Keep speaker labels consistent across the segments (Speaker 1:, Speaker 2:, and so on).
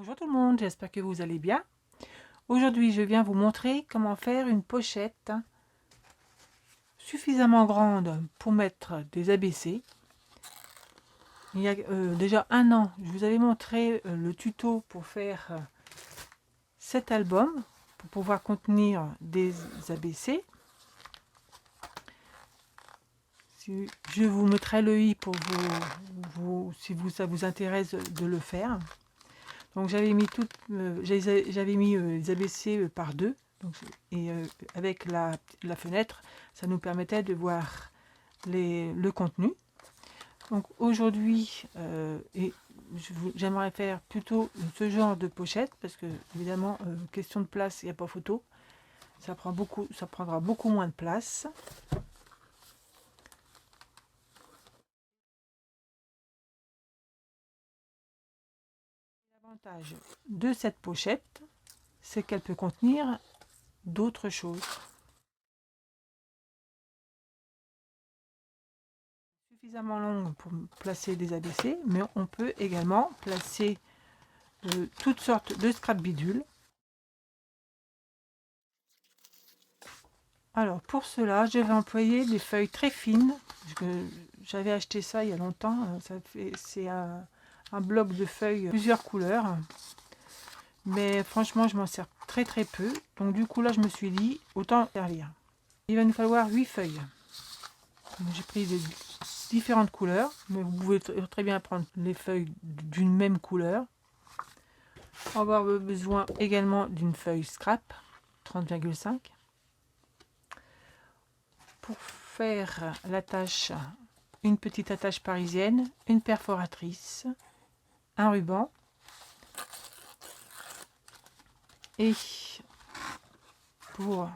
Speaker 1: Bonjour tout le monde, j'espère que vous allez bien. Aujourd'hui, je viens vous montrer comment faire une pochette suffisamment grande pour mettre des ABC. Il y a déjà un an, je vous avais montré le tuto pour faire cet album, pour pouvoir contenir des ABC. Je vous mettrai le i pour si ça vous intéresse de le faire. Donc j'avais mis les ABC par deux, donc, et avec la fenêtre, ça nous permettait de voir le contenu. Donc aujourd'hui, j'aimerais faire plutôt ce genre de pochette parce que évidemment, question de place, il n'y a pas photo. Ça prendra beaucoup moins de place. L'avantage de cette pochette, c'est qu'elle peut contenir d'autres choses. Suffisamment longue pour placer des ABC, mais on peut également placer toutes sortes de scrap bidules. Alors pour cela, je vais employer des feuilles très fines. J'avais acheté ça il y a longtemps. C'est un bloc de feuilles plusieurs couleurs. Mais franchement, je m'en sers très peu. Donc du coup là, je me suis dit, autant servir. Il va nous falloir 8 feuilles. J'ai pris des différentes couleurs, mais vous pouvez très bien prendre les feuilles d'une même couleur. On va avoir besoin également d'une feuille scrap 30,5. Pour faire l'attache, une petite attache parisienne, une perforatrice, un ruban et pour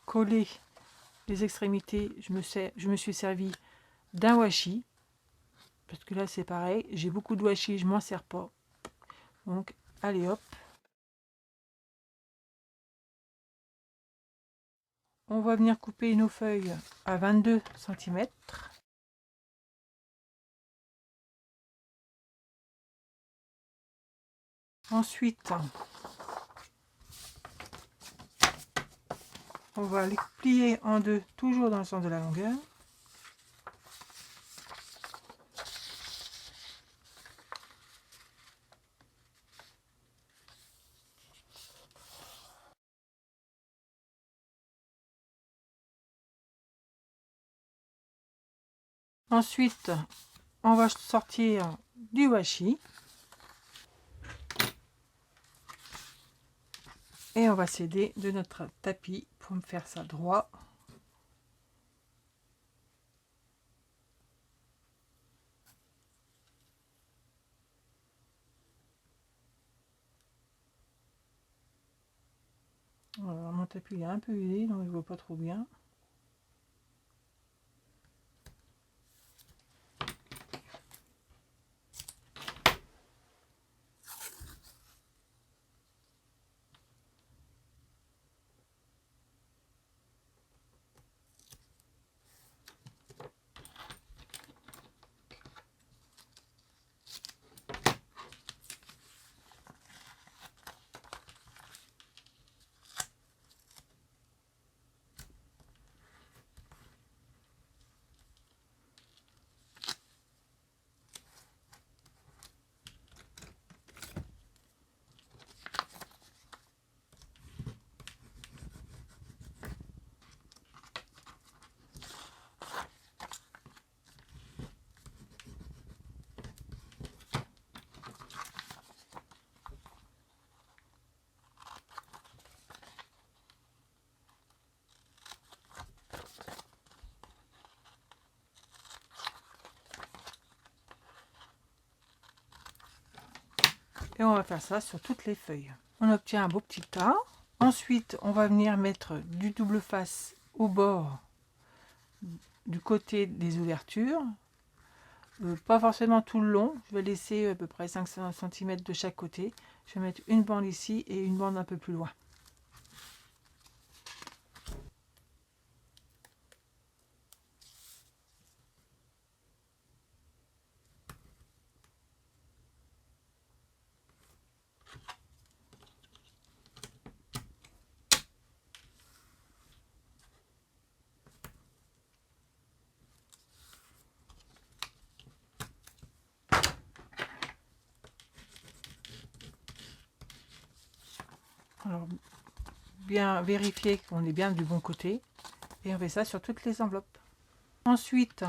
Speaker 1: coller les extrémités, je me suis servi d'un washi parce que là c'est pareil, j'ai beaucoup de washi, je m'en sers pas. Donc allez hop. On va venir couper nos feuilles à 22 cm. Ensuite, on va les plier en deux, toujours dans le sens de la longueur. Ensuite, on va sortir du washi. Et on va s'aider de notre tapis pour me faire ça droit. Alors, mon tapis est un peu usé, donc je ne vois pas trop bien. Et on va faire ça sur toutes les feuilles. On obtient un beau petit tas. Ensuite, on va venir mettre du double face au bord du côté des ouvertures. Pas forcément tout le long. Je vais laisser à peu près 5 cm de chaque côté. Je vais mettre une bande ici et une bande un peu plus loin. Alors, bien vérifier qu'on est bien du bon côté. Et on fait ça sur toutes les enveloppes. Ensuite,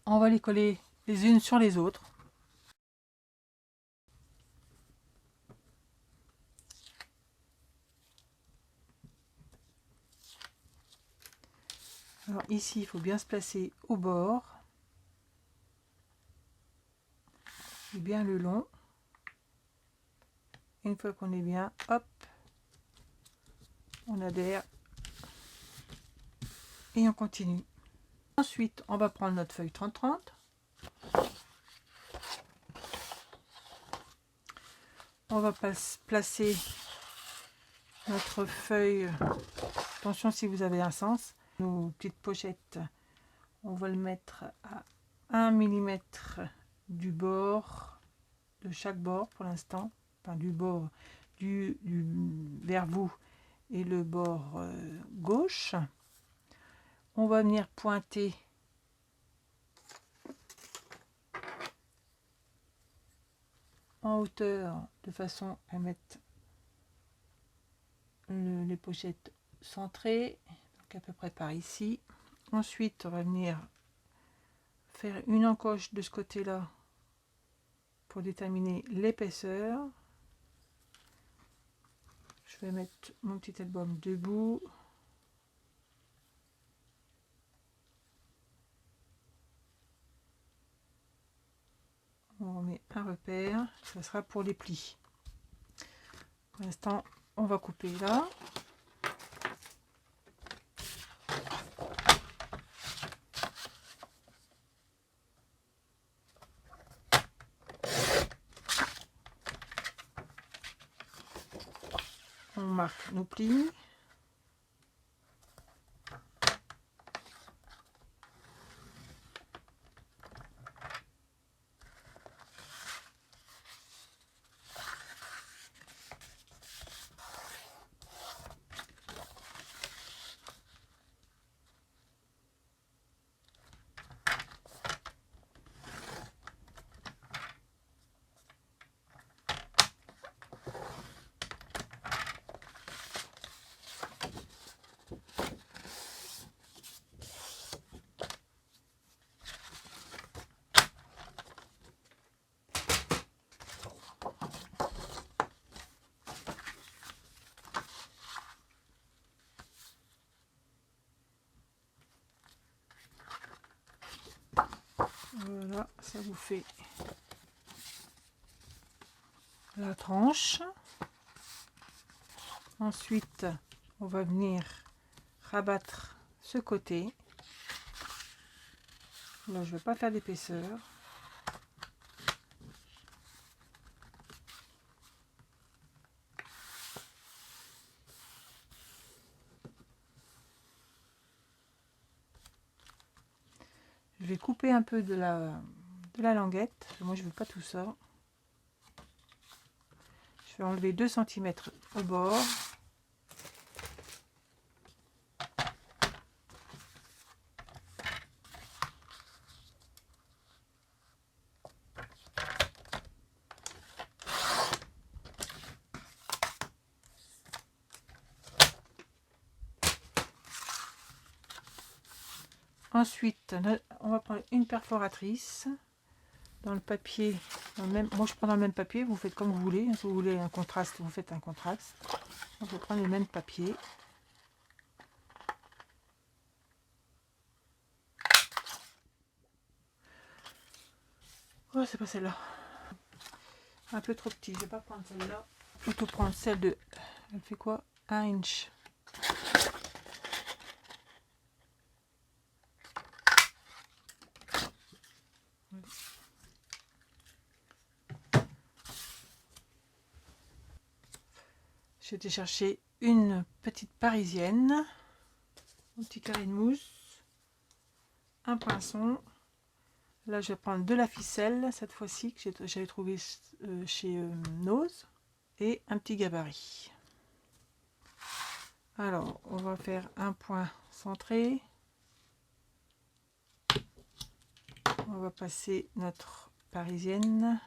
Speaker 1: on va les coller les unes sur les autres. Alors ici, il faut bien se placer au bord. Et bien le long. Une fois qu'on est bien, hop, on adhère. Et on continue. Ensuite, on va prendre notre feuille 30-30. On va placer notre feuille. Attention si vous avez un sens. Nos petites pochettes, on va le mettre à 1 mm du bord, de chaque bord pour l'instant. Enfin, du bord vers vous et le bord gauche. On va venir pointer en hauteur de façon à mettre les pochettes centrées, donc à peu près par ici. Ensuite, on va venir faire une encoche de ce côté-là pour déterminer l'épaisseur. Je vais mettre mon petit album debout. On remet un repère, ça sera pour les plis. Pour l'instant, on va couper là. On marque nos plis. Voilà, ça vous fait la tranche. Ensuite, on va venir rabattre ce côté. Là, je ne vais pas faire d'épaisseur. Je vais couper un peu de la languette. Moi, je veux pas tout ça. Je vais enlever 2 cm au bord. Ensuite, on va prendre une perforatrice dans le papier. Moi, je prends dans le même papier. Vous faites comme vous voulez. Si vous voulez un contraste, vous faites un contraste. On va prendre le même papier. Oh, c'est pas celle-là. Un peu trop petit. Je vais pas prendre celle-là. Plutôt prendre celle de. Elle fait quoi? 1 inch. J'ai été chercher une petite parisienne, un petit carré de mousse, un pinceau. Là, je vais prendre de la ficelle, cette fois-ci, que j'avais trouvé chez Nose, et un petit gabarit. Alors, on va faire un point centré. On va passer notre parisienne.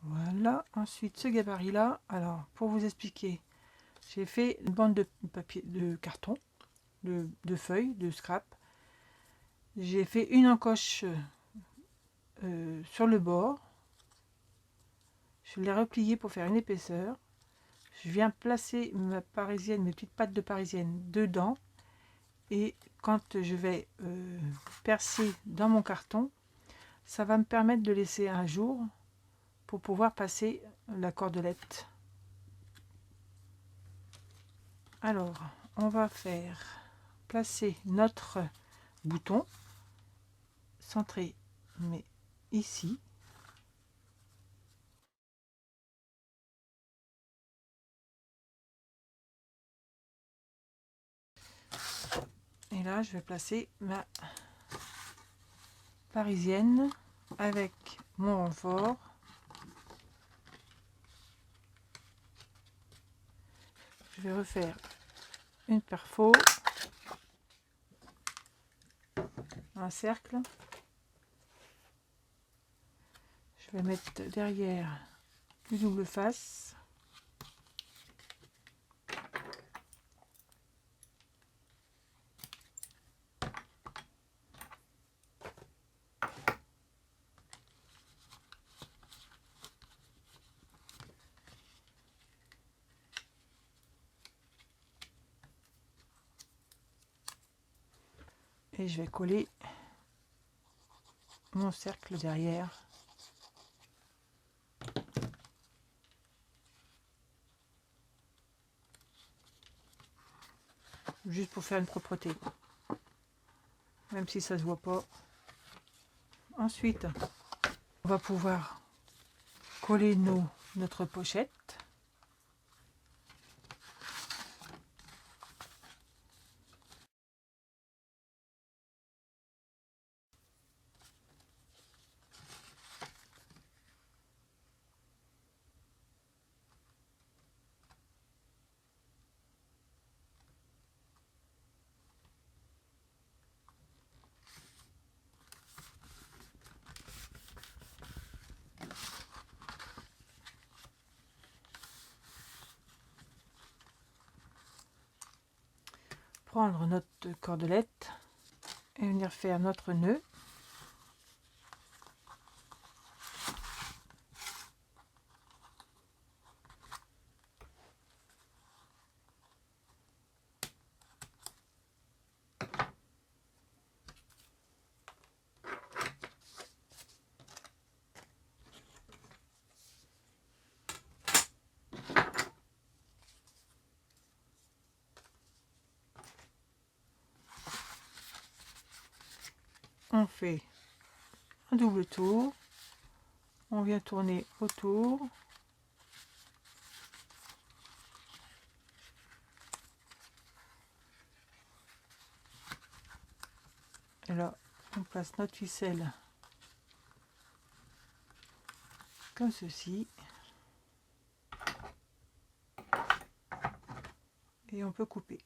Speaker 1: Voilà. Voilà, ensuite ce gabarit là, alors pour vous expliquer, j'ai fait une bande de papier, de carton, de feuilles, de scrap. J'ai fait une encoche sur le bord, je l'ai repliée pour faire une épaisseur. Je viens placer ma parisienne, mes petites pattes de parisienne dedans, et quand je vais percer dans mon carton, ça va me permettre de laisser un jour pour pouvoir passer la cordelette. Alors, on va faire placer notre bouton centré, mais ici. Et là, je vais placer ma parisienne avec mon renfort. Je vais refaire une perfo, un cercle. Je vais mettre derrière du double face. Et je vais coller mon cercle derrière. Juste pour faire une propreté. Même si ça se voit pas. Ensuite, on va pouvoir coller notre pochette. Prendre notre cordelette et venir faire notre nœud. On fait un double tour, on vient tourner autour, et là on place notre ficelle comme ceci, et on peut couper.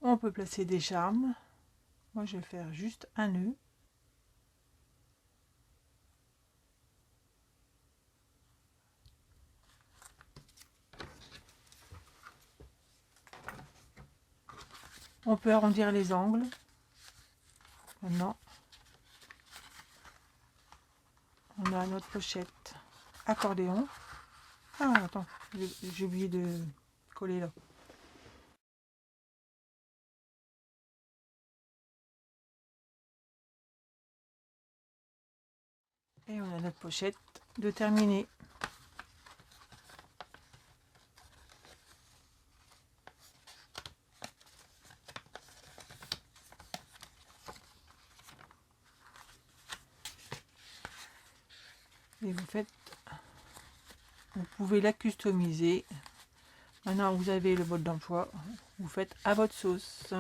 Speaker 1: On peut placer des charmes. Moi je vais faire juste un nœud. On peut arrondir les angles. Maintenant, on a notre pochette accordéon. Ah, attends, j'ai oublié de coller là. Et on a notre pochette de terminer. Et vous pouvez la customiser. Maintenant vous avez le mode d'emploi, vous faites à votre sauce.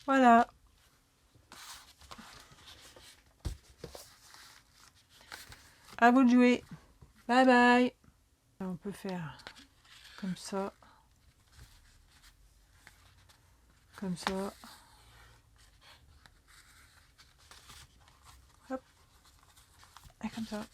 Speaker 1: Voilà. À vous de jouer. Bye bye. On peut faire comme ça. Comme ça. Hop. Et comme ça.